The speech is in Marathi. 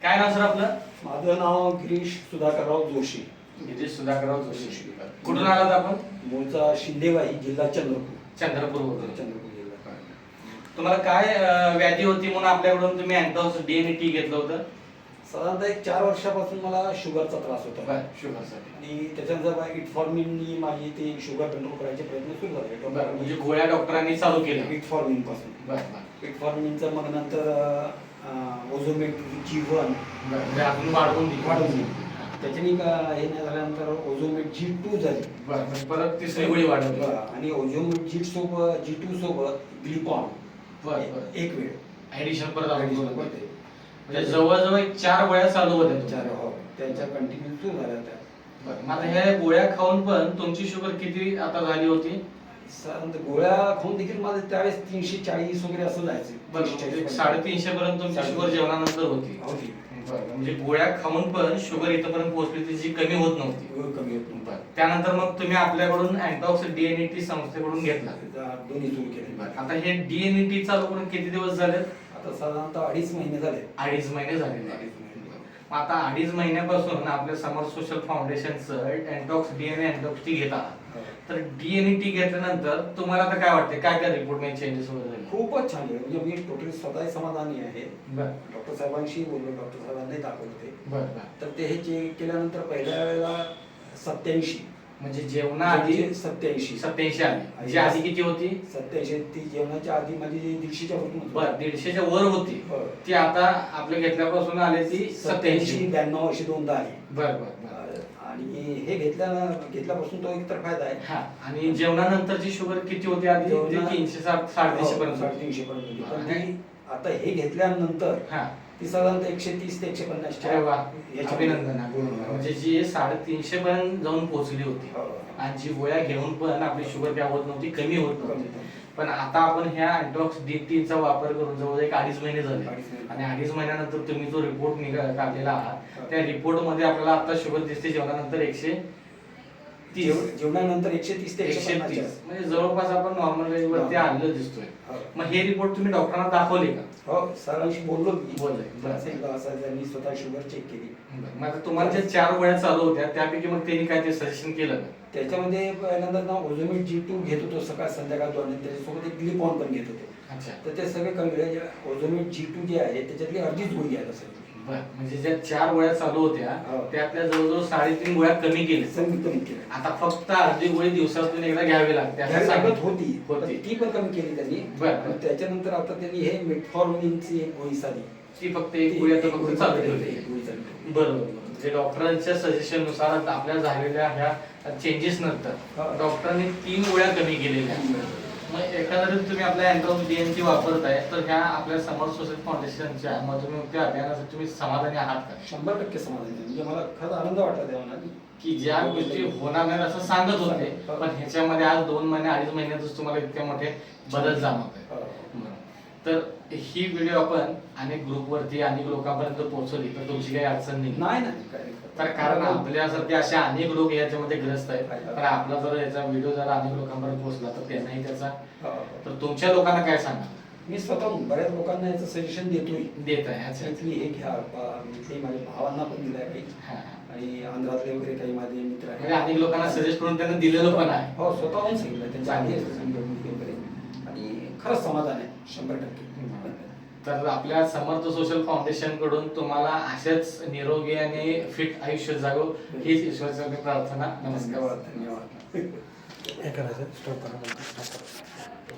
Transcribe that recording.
काय नाव सर आपलं? माझं नाव गिरीश सुधाकरराव जोशी. गिरीश सुधाकरराव जोशी. कुठून आलात आपण? मूळचा शिंदेवाही, जिल्हा चंद्रपूर. चंद्रपूर चंद्रपूर जिल्हा. तुम्हाला काय व्याधी होती म्हणून आपल्याकडून तुम्ही अँटॉक्स डीएनटी घेतलं होतं? साधारणतः एक 4 वर्षापासून मला शुगरचा त्रास होता. शुगरसाठी. आणि त्याच्यानंतर इटफॉर्मिननी माझी ते शुगर कंट्रोल करायचे प्रयत्न सुरू झाले. म्हणजे गोळ्या डॉक्टरांनी चालू केल्या इटफॉर्मिन पासून. इटफॉर्मिनचं मग नंतर ओझोमेट G1 म्हणजे अजून वाढवून त्याच्यानी हे नाही झाल्यानंतर ओझोमेट G2 झाली. परत तिसरी गोळी वाढवली आणि ओझोमेट G2 सोबत ग्लिपॉन एक वेळ ऍडिशन परत म्हणजे जवळजवळ 4 गोळ्या चालू होत्या. त्यांच्या कंटिन्यू सुरू झाल्या त्या. मग आता ह्या गोळ्या खाऊन पण तुमची शुगर किती आता झाली होती? गोळ्या खाऊन देखील माझं त्यावेळेस 340 वगैरे असं जायचं. 350 पर्यंत तुमची शुगर जेवणानंतर होती. म्हणजे गोळ्या खाऊन पण शुगर इथपर्यंत पोहोचली होती जी कमी होत नव्हती. त्यानंतर मग तुम्ही आपल्याकडून अँटॉक्स डीएनटी संस्थेकडून घेतला. दोन्ही सुरू केले. आता हे डीएनटी चालू करून किती दिवस झाले? आता साधारणतः 2.5 महिने झाले. 2.5 महिने झाले. आता 2.5 महिन्यापासून आपल्या समर सोशल फाउंडेशनचं अँटॉक्स डीएनए अँटॉक्स टी घेता. तर डीएनटी घेतल्यानंतर तुम्हाला आता काय वाटते? काय काय रिपोर्ट मध्ये चेंजेस वगैरे झाले? खूपच छान आहे. म्हणजे मी टोटली स्वतः समाधानी आहे. डॉक्टर साहेबांशी बोललो, डॉक्टर साहेबांनी दाखवलं ते. तर ते हे चेक केल्यानंतर पहिल्या वेळेला 87 म्हणजे जेवणाआधी 87 आली. जी आधी किती होती? 87. ती जेवणाच्या आधी माझी 150च्या वर 150च्या वर होती. ती आता आपल्या घेतल्यापासून आली ती 87, 92 अशी दोनदा आली. बरं. आणि हे घेतल्यापासून तो एक तर फायदा आहे. आणि जेवणानंतरची शुगर किती होती आधी? 300 350 पर्यंत. 350 पर्यंत. आता हे घेतल्यानंतर ती साधारणतः 130 ते 150. अभिनंदन. म्हणजे जी 350 पर्यंत जाऊन पोहोचली होती. आणि जी गोळ्या घेऊन पण आपली शुगर काय होत नव्हती, कमी होत नव्हती. पण आता आपण ह्या अँटॉक्स डीएनटीचा वापर करून जवळ 2.5 महिने झाले. आणि 2.5 महिन्यानंतर तुम्ही जो रिपोर्ट काढलेला आहात त्या रिपोर्ट मध्ये आपल्याला आता शुगर दिसते जेवणानंतर 130. जेवणानंतर 130 ते 130. म्हणजे जवळपास आपण नॉर्मल रेंज वरती आलेलं दिसतोय. मग हे रिपोर्ट तुम्ही डॉक्टरांना दाखवले का? हो, सरांशी बोललो. त्यांनी स्वतः शुगर चेक केली. मग आता तुम्हाला ज्या 4 गोळ्या चालू होत्या त्यापैकी मग त्यांनी काय ते सजेशन केलं का? त्याच्यामध्ये पहिल्यांदा ना ओझोमेट G2 घेत होतो सकाळ संध्याकाळ 2 आणि त्याच्यासोबत एक ग्लिपॉन पण घेत होतो. तर ते सगळे कमी. ओझोमेट G2 जे आहे त्याच्यातली अर्धीच गोळी आहे सर. म्हणजे ज्या 4 गोळ्या चालू होत्या त्यातल्या जवळजवळ 3.5 गोळ्या कमी केल्या. आता फक्त अर्धी गोळी दिवसातून एकदा घ्यावी लागते सांगत होती. ती पण कमी केली त्यांनी. त्याच्यानंतर आता त्यांनी हे मेटफॉर्मिनची एक गोळी साधी ती फक्त एक गोळी आता फक्त चालू ठेवली. बरोबर. म्हणजे डॉक्टरांच्या सजेशन नुसार आपल्या झालेल्या ह्या चेंजेस नंतर डॉक्टरांनी 3 गोळ्या कमी केलेल्या. मग एकंदरीत तुम्ही आपल्या अँटॉक्स डीएनटी वापरताय तर ह्या आपल्या समर सोशल फाउंडेशनच्या मधुमेह अभियानासाठी तुम्ही समाधानी आहात का? 100% समाधानी. म्हणजे मला खरंच आनंद वाटला तेव्हा की ज्या गोष्टी होणार नाही असं सांगत होते पण ह्याच्यामध्ये आज 2 महिने 2.5 महिन्यातच तुम्हाला इतके मोठे बदल जाणवत आहे. तर ही व्हिडिओ आपण अनेक ग्रुपवरती अनेक लोकांपर्यंत पोहोचवली तर तुमची काही अडचण नाही. तर कारण आपल्यासारखे असे अनेक लोक याच्यामध्ये ग्रस्त आहेत. तर आपला जर याचा व्हिडिओ जर अनेक लोकांपर्यंत पोहोचला तर त्यांनाही त्याचा. तर तुमच्या लोकांना काय सांगा? मी स्वतः बऱ्याच लोकांना याचं सजेशन देत आहे. हे घ्या. मी माझ्या भावांना पण दिलं आहे आणि आंध्रातले वगैरे काही माझे मित्र आहेत. अनेक लोकांना सजेस्ट करून त्यांना दिलेलं पण आहे. हो, स्वतःहून सांगितलं त्यांच्या आधी वगैरे. आणि खरंच समाधान आहे 100%. तर आपल्या समर्थ सोशल फाउंडेशन कडून तुम्हाला अशाच निरोगी आणि फिट आयुष्य जागो हीच ईश्वराची प्रार्थना. नमस्कार. धन्यवाद.